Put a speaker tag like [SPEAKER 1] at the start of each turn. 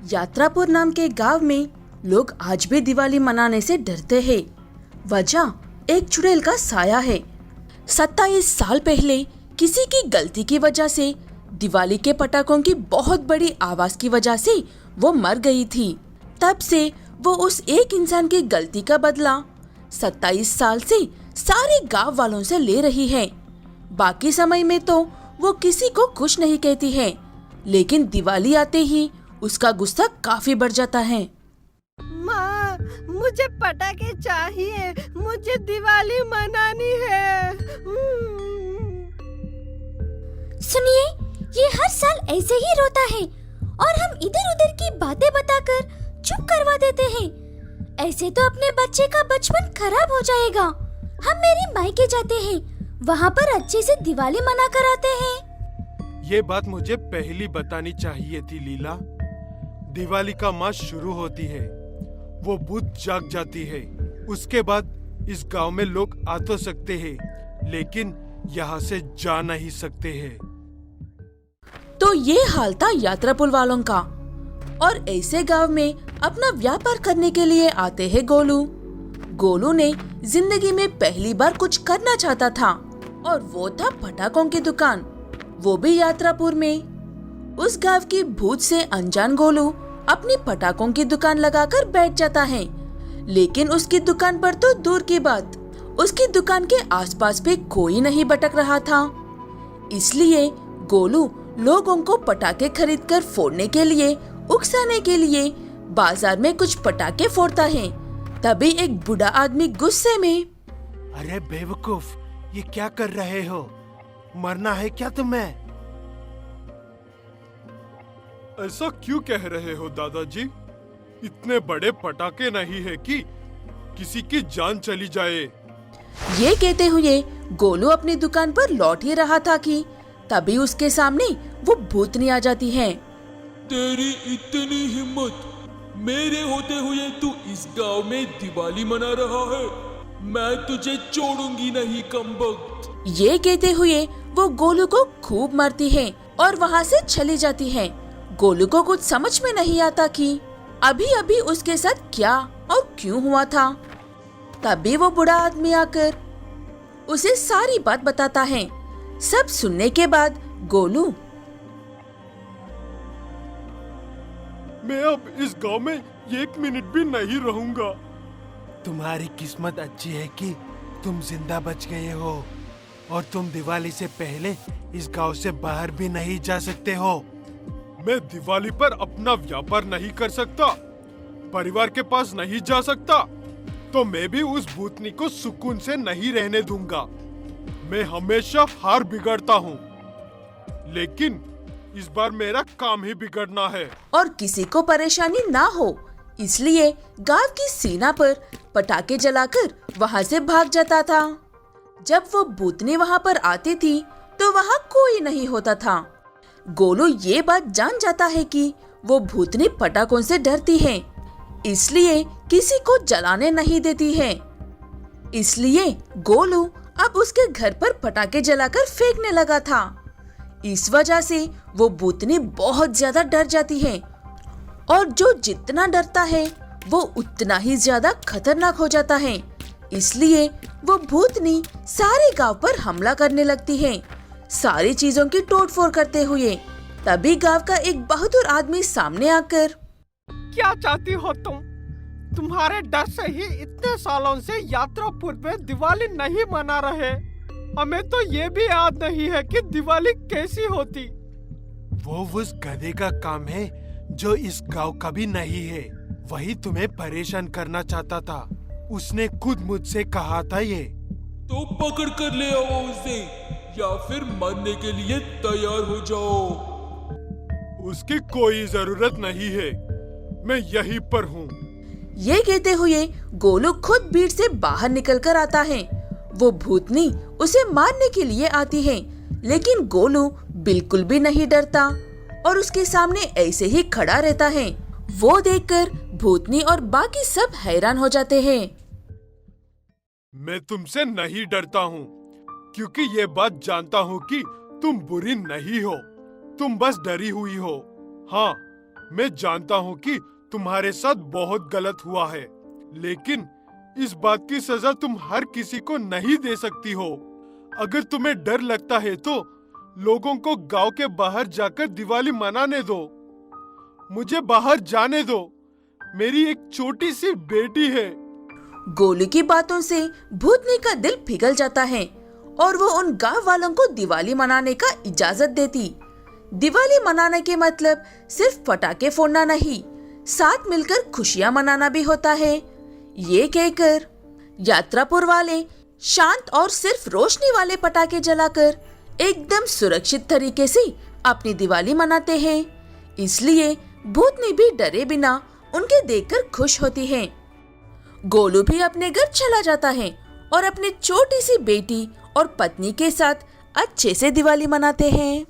[SPEAKER 1] यात्रापुर नाम के गांव में लोग आज भी दिवाली मनाने से डरते हैं। वजह एक चुड़ैल का साया है। 27 साल पहले किसी की गलती की वजह से दिवाली के पटाखों की बहुत बड़ी आवाज की वजह से वो मर गई थी। तब से वो उस एक इंसान की गलती का बदला 27 साल से सारे गांव वालों से ले रही है। बाकी समय में तो वो किसी को कुछ नहीं कहती है, लेकिन दिवाली आते ही उसका गुस्सा काफी बढ़ जाता है।
[SPEAKER 2] माँ, मुझे पटाखे चाहिए, मुझे दिवाली मनानी है।
[SPEAKER 3] सुनिए, ये हर साल ऐसे ही रोता है और हम इधर उधर की बातें बताकर चुप करवा देते हैं। ऐसे तो अपने बच्चे का बचपन खराब हो जाएगा। हम मेरी मायके जाते हैं, वहाँ पर अच्छे से दिवाली मना कर आते हैं।
[SPEAKER 4] ये बात मुझे पहली बतानी चाहिए थी लीला। दिवाली का मास शुरू होती है, वो भूत जाग जाती है। उसके बाद इस गांव में लोग आ तो सकते हैं, लेकिन यहाँ से जा नहीं सकते हैं।
[SPEAKER 1] तो ये हाल था यात्रापुर वालों का। और ऐसे गांव में अपना व्यापार करने के लिए आते हैं गोलू। गोलू ने जिंदगी में पहली बार कुछ करना चाहता था, और वो था पटाखों की दुकान, वो भी यात्रापुर में। उस गांव की भूत से अनजान गोलू अपनी पटाखों की दुकान लगाकर बैठ जाता है। लेकिन उसकी दुकान पर तो दूर की बात, उसकी दुकान के आसपास भी कोई नहीं भटक रहा था। इसलिए गोलू लोगों को पटाखे खरीदकर फोड़ने के लिए, उकसाने के लिए बाजार में कुछ पटाखे फोड़ता है। तभी एक बूढ़ा आदमी गुस्से में,
[SPEAKER 4] अरे बेवकूफ, ये क्या कर रहे हो? मरना है क्या तुम्हें? ऐसा क्यों कह रहे हो दादाजी? इतने बड़े पटाखे नहीं है कि किसी की जान चली जाए।
[SPEAKER 1] ये कहते हुए गोलू अपनी दुकान पर लौट ही रहा था कि तभी उसके सामने वो भूतनी आ जाती है।
[SPEAKER 5] तेरी इतनी हिम्मत, मेरे होते हुए तू इस गांव में दिवाली मना रहा है? मैं तुझे छोड़ूंगी नहीं कमबख्त।
[SPEAKER 1] ये कहते हुए वो गोलू को खूब मारती है और वहाँ से चली जाती है। गोलू को कुछ समझ में नहीं आता कि अभी अभी उसके साथ क्या और क्यों हुआ था। तभी वो बूढ़ा आदमी आकर उसे सारी बात बताता है। सब सुनने के बाद गोलू,
[SPEAKER 4] मैं अब इस गांव में 1 मिनट भी नहीं रहूंगा। तुम्हारी किस्मत अच्छी है कि तुम जिंदा बच गए हो, और तुम दिवाली से पहले इस गांव से बाहर भी नहीं जा सकते हो। मैं दिवाली पर अपना व्यापार नहीं कर सकता, परिवार के पास नहीं जा सकता, तो मैं भी उस भूतनी को सुकून से नहीं रहने दूंगा। मैं हमेशा हार बिगड़ता हूँ, लेकिन इस बार मेरा काम ही बिगड़ना है।
[SPEAKER 1] और किसी को परेशानी ना हो इसलिए गांव की सीमा पर पटाखे जलाकर वहाँ से भाग जाता था। जब वो भूतनी वहाँ पर आती थी तो वहाँ कोई नहीं होता था। गोलू ये बात जान जाता है कि वो भूतनी पटाखों से डरती है, इसलिए किसी को जलाने नहीं देती है। इसलिए गोलू अब उसके घर पर पटाखे जलाकर फेंकने लगा था। इस वजह से वो भूतनी बहुत ज्यादा डर जाती है, और जो जितना डरता है वो उतना ही ज्यादा खतरनाक हो जाता है। इसलिए वो भूतनी सारे गांव पर हमला करने लगती है, सारी चीजों की तोड़फोड़ करते हुए। तभी गांव का एक बहादुर आदमी सामने आकर,
[SPEAKER 2] क्या चाहती हो तुम? तुम्हारे डर से ही इतने सालों से यात्रापुर में दिवाली नहीं मना रहे। हमें तो ये भी याद नहीं है कि दिवाली कैसी होती।
[SPEAKER 4] वो उस गधे का काम है जो इस गांव का भी नहीं है। वही तुम्हें परेशान करना चाहता था। उसने खुद मुझसे कहा था ये।
[SPEAKER 5] तो पकड़ कर ले आओ उसे, या फिर मरने के लिए तैयार हो जाओ।
[SPEAKER 4] उसकी कोई जरूरत नहीं है, मैं यहीं पर हूँ।
[SPEAKER 1] ये कहते हुए गोलू खुद भीड़ से बाहर निकल कर आता है। वो भूतनी उसे मारने के लिए आती है, लेकिन गोलू बिल्कुल भी नहीं डरता और उसके सामने ऐसे ही खड़ा रहता है। वो देखकर भूतनी और बाकी सब हैरान हो जाते हैं।
[SPEAKER 4] मैं तुमसे नहीं डरता हूँ, क्योंकि ये बात जानता हूँ कि तुम बुरी नहीं हो, तुम बस डरी हुई हो। हाँ, मैं जानता हूँ कि तुम्हारे साथ बहुत गलत हुआ है, लेकिन इस बात की सजा तुम हर किसी को नहीं दे सकती हो। अगर तुम्हें डर लगता है तो लोगों को गांव के बाहर जाकर दिवाली मनाने दो। मुझे बाहर जाने दो, मेरी एक छोटी सी बेटी है।
[SPEAKER 1] गोलू की बातों से भूतनी का दिल पिघल जाता है और वो उन गांव वालों को दिवाली मनाने का इजाजत देती। दिवाली मनाने के मतलब सिर्फ पटाखे फोड़ना नहीं, साथ मिलकर खुशियां मनाना भी होता है। ये कहकर यात्रापुर वाले शांत और सिर्फ रोशनी वाले पटाखे जलाकर एकदम सुरक्षित तरीके से अपनी दिवाली मनाते हैं। इसलिए भूतनी भी डरे बिना उनके देखकर खुश होती है। गोलू भी अपने घर चला जाता है और अपनी छोटी सी बेटी और पत्नी के साथ अच्छे से दिवाली मनाते हैं।